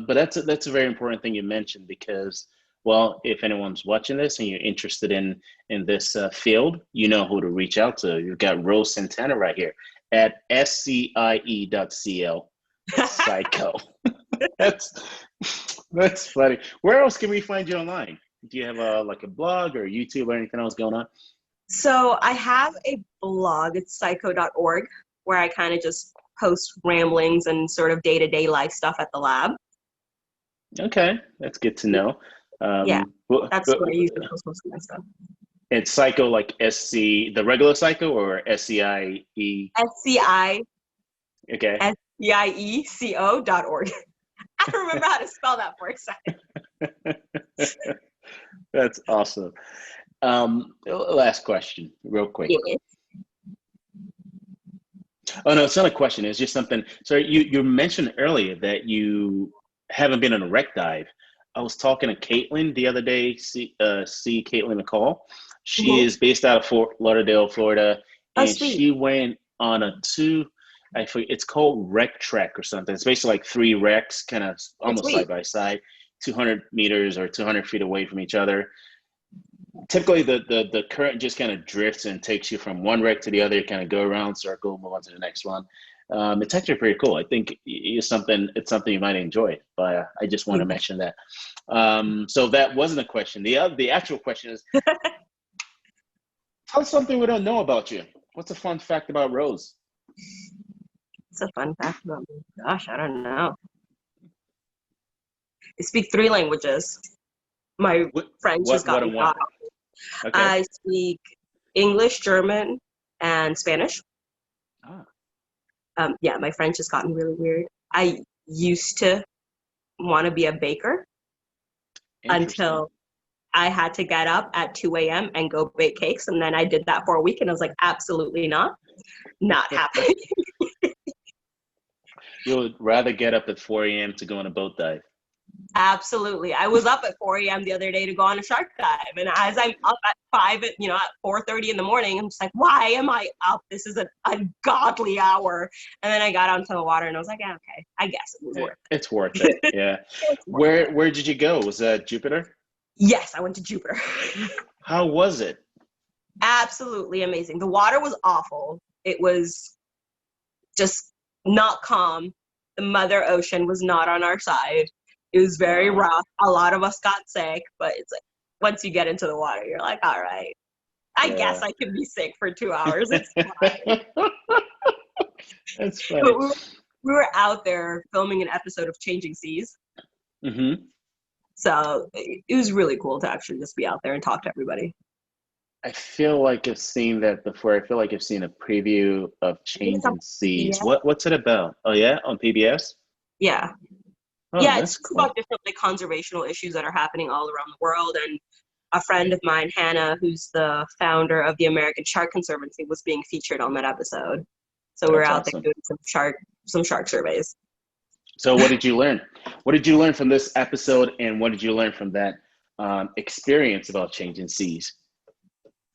But that's a very important thing you mentioned, because, well, if anyone's watching this and you're interested in this field, you know who to reach out to. You've got Rose Santana right here at scie.cl. Psycho. That's that's funny. Where else can we find you online? Do you have a blog or YouTube or anything else going on? So I have a blog, it's psycho.org, where I kind of just post ramblings and sort of day-to-day life stuff at the lab. Okay, that's good to know. Yeah, that's But where I usually post most of my stuff. it's Psycho, like SC, the regular Psycho, or SCIE? SCI, Okay. SCIECO.org. I don't remember how to spell that for a second. That's awesome. Last question, real quick. Yeah. Oh no, it's not a question. It's just something. So you mentioned earlier that you haven't been on a wreck dive. I was talking to Caitlin the other day. See Caitlin McCall. She Mm-hmm. is based out of Fort Lauderdale, Florida, Oh, and sweet. she went on a two. I forget, it's called Wreck Trek or something. It's basically like 3 wrecks, kind of Oh, almost sweet. side by side, 200 meters or 200 feet away from each other. Typically, the current just kind of drifts and takes you from one wreck to the other. You kind of go around, circle, move on to the next one. It's actually pretty cool. I think it's something you might enjoy. But I just want to mention that. So that wasn't a question. The actual question is, tell us something we don't know about you. What's a fun fact about Rose? It's a fun fact about me. Gosh, I don't know. I speak 3 languages. My What French has what gotten and what? shot. Okay. I speak English, German, and Spanish. Ah, Yeah, my French has gotten really weird. I used to want to be a baker interesting. until I had to get up at 2 a.m. and go bake cakes. And then I did that for a week, and I was like, absolutely not happening. You would rather get up at 4 a.m. to go on a boat dive. Absolutely. I was up at 4 a.m. the other day to go on a shark dive. And as I'm up at 4:30 in the morning, I'm just like, why am I up? This is an ungodly hour. And then I got onto the water and I was like, yeah, okay, I guess it was worth It's worth it. it. Yeah. It's worth it. Where did you go? Was that Jupiter? Yes, I went to Jupiter. How was it? Absolutely amazing. The water was awful. It was just not calm. The Mother Ocean was not on our side. It was very Wow. rough. A lot of us got sick, but it's like once you get into the water, you're like, all right, I guess Yeah. I can be sick for 2 hours. It's fine. That's But funny. we were out there filming an episode of Changing Seas. Hmm. So it was really cool to actually just be out there and talk to everybody. I feel like I've seen that before. I feel like I've seen a preview of It's on Changing Seas. PBS. What's it about? Oh yeah, on PBS. Yeah. Oh, Yeah, it's that's just cool. about different like conservational issues that are happening all around the world. And a friend of mine, Hannah, who's the founder of the American Shark Conservancy, was being featured on that episode. So we were That's out there awesome. doing some shark surveys. So what did you learn? What did you learn from this episode, and what did you learn from that experience about changing seas?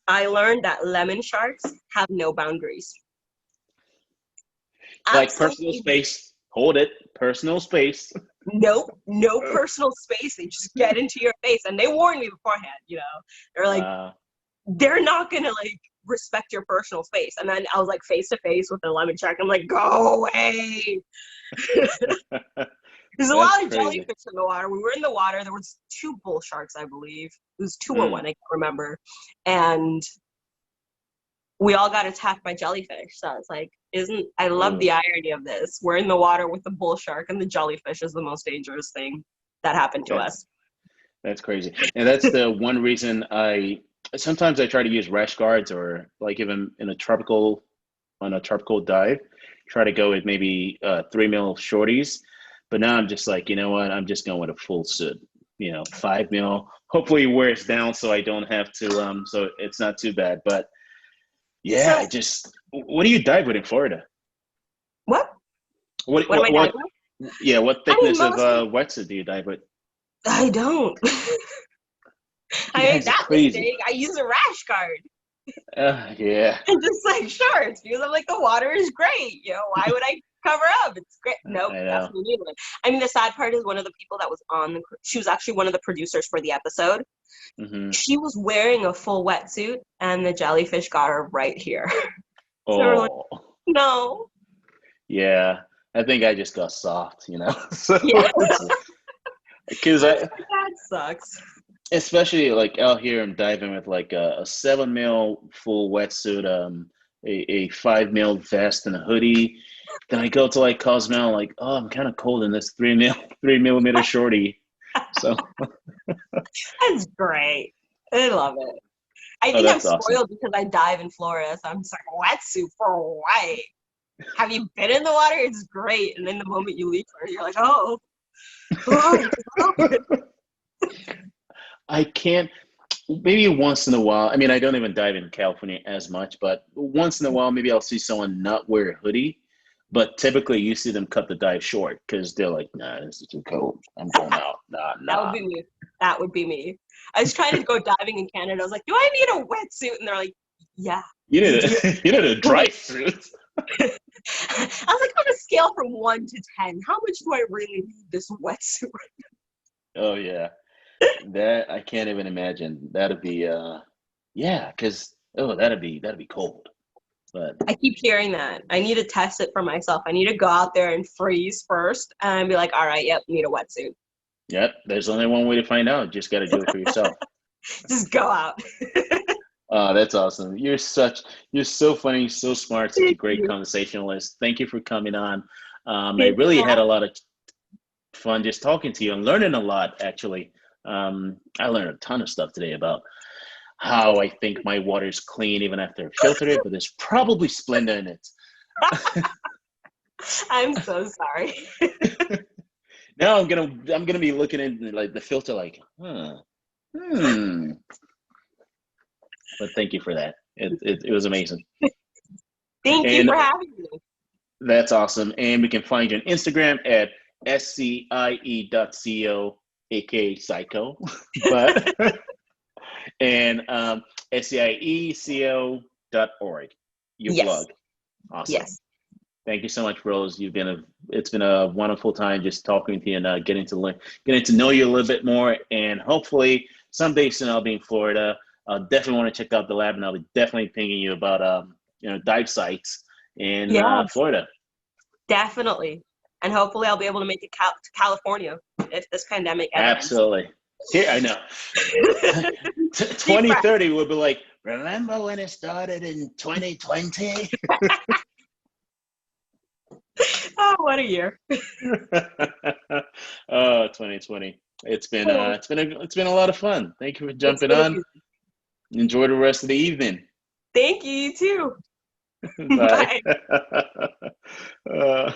I learned that lemon sharks have no boundaries. Like personal Absolutely. space. Hold it. Personal space. Nope, no personal space. They just get into your face, and they warned me beforehand. They're like, Wow. they're not gonna like respect your personal space. And then I was like face to face with a lemon shark. I'm like, go away. There's a That's lot of crazy. jellyfish in the water. We were in the water. There was 2 bull sharks, I believe. It was 2 or 1, I can't remember. And we all got attacked by jellyfish. So it's like, I love the irony of this. We're in the water with the bull shark, and the jellyfish is the most dangerous thing that happened to us. That's crazy. And that's the one reason sometimes I try to use rash guards, or like even on a tropical dive, try to go with maybe 3 mil shorties. But now I'm just like, you know what? I'm just going with a full suit, 5 mil. Hopefully it wears down so I don't have to, so it's not too bad. But yeah, So, what do you dive with in Florida? what? What, What am I what, what, diving with? yeah, what I mean, thickness of mostly, wetsuit do you dive with? I don't. You I made guys are that crazy. mistake. I use a rash guard. Yeah. And just like shorts because I'm like, the water is great. Why would I cover up? It's great. Nope, I know. definitely need one. I mean, the sad part is one of the people that was on she was actually one of the producers for the episode. Hmm. She was wearing a full wetsuit, and the jellyfish got her right here. So we're like, Oh, no. yeah. I think I just got soft, So Yeah. because I was like, that sucks. especially like out here, I'm diving with like a 7 mil full wetsuit, a 5 mil vest and a hoodie. Then I go to like Cozumel, like, oh, I'm kind of cold in this 3 millimeter shorty. So, That's great. I love it. I oh, think I'm that's awesome. spoiled because I dive in Florida, so I'm just like, wetsuit for what? Have you been in the water? It's great. And then the moment you leave her, you're like, oh, I can't. Maybe once in a while. I mean, I don't even dive in California as much, but once in a while, maybe I'll see someone not wear a hoodie. But typically, you see them cut the dive short because they're like, "Nah, this is too cold. I'm going out. Nah, that would nah." be me. That would be me. I was trying to go diving in Canada. I was like, do I need a wetsuit? And they're like, yeah, You you need do. you need a dry suit. I was like, on a scale from 1 to 10, how much do I really need this wetsuit? Oh yeah, that I can't even imagine. That'd be yeah, because that'd be cold. But I keep hearing that. I need to test it for myself. I need to go out there and freeze first and be like, all right, yep, need a wetsuit. yep, there's only one way to find out. Just got to do it for yourself. Just go out. Oh, that's awesome. You're so funny, so smart, such a Thank great you. conversationalist. Thank you for coming on. I Thank you really for had a having lot of fun just talking to you and learning a lot, actually. I learned a ton of stuff today about how I think my water is clean even after I filtered it, but there's probably Splenda in it. me. I'm so sorry. Now I'm gonna be looking in like the filter like, hmm. But thank you for that. It was amazing. Thank you And for having me. that's awesome. And we can find you on Instagram at scie.co, aka psycho. But and scieco.org, your Yes. blog. Awesome. Yes. Thank you so much, Rose. It's been a wonderful time just talking to you and getting to know you a little bit more. And hopefully someday soon I'll be in Florida. I'll definitely want to check out the lab, and I'll be definitely pinging you about dive sites in Yes, Florida. definitely. And hopefully I'll be able to make it to California if this pandemic ever ends. Absolutely. Here, I know. Deep breath. 2030 will be like, remember when it started in 2020? Oh, what a year. Oh, 2020. It's been a lot of fun. Thank you for It's jumping been on. amazing. Enjoy the rest of the evening. Thank you, you too. Bye. Bye. Uh,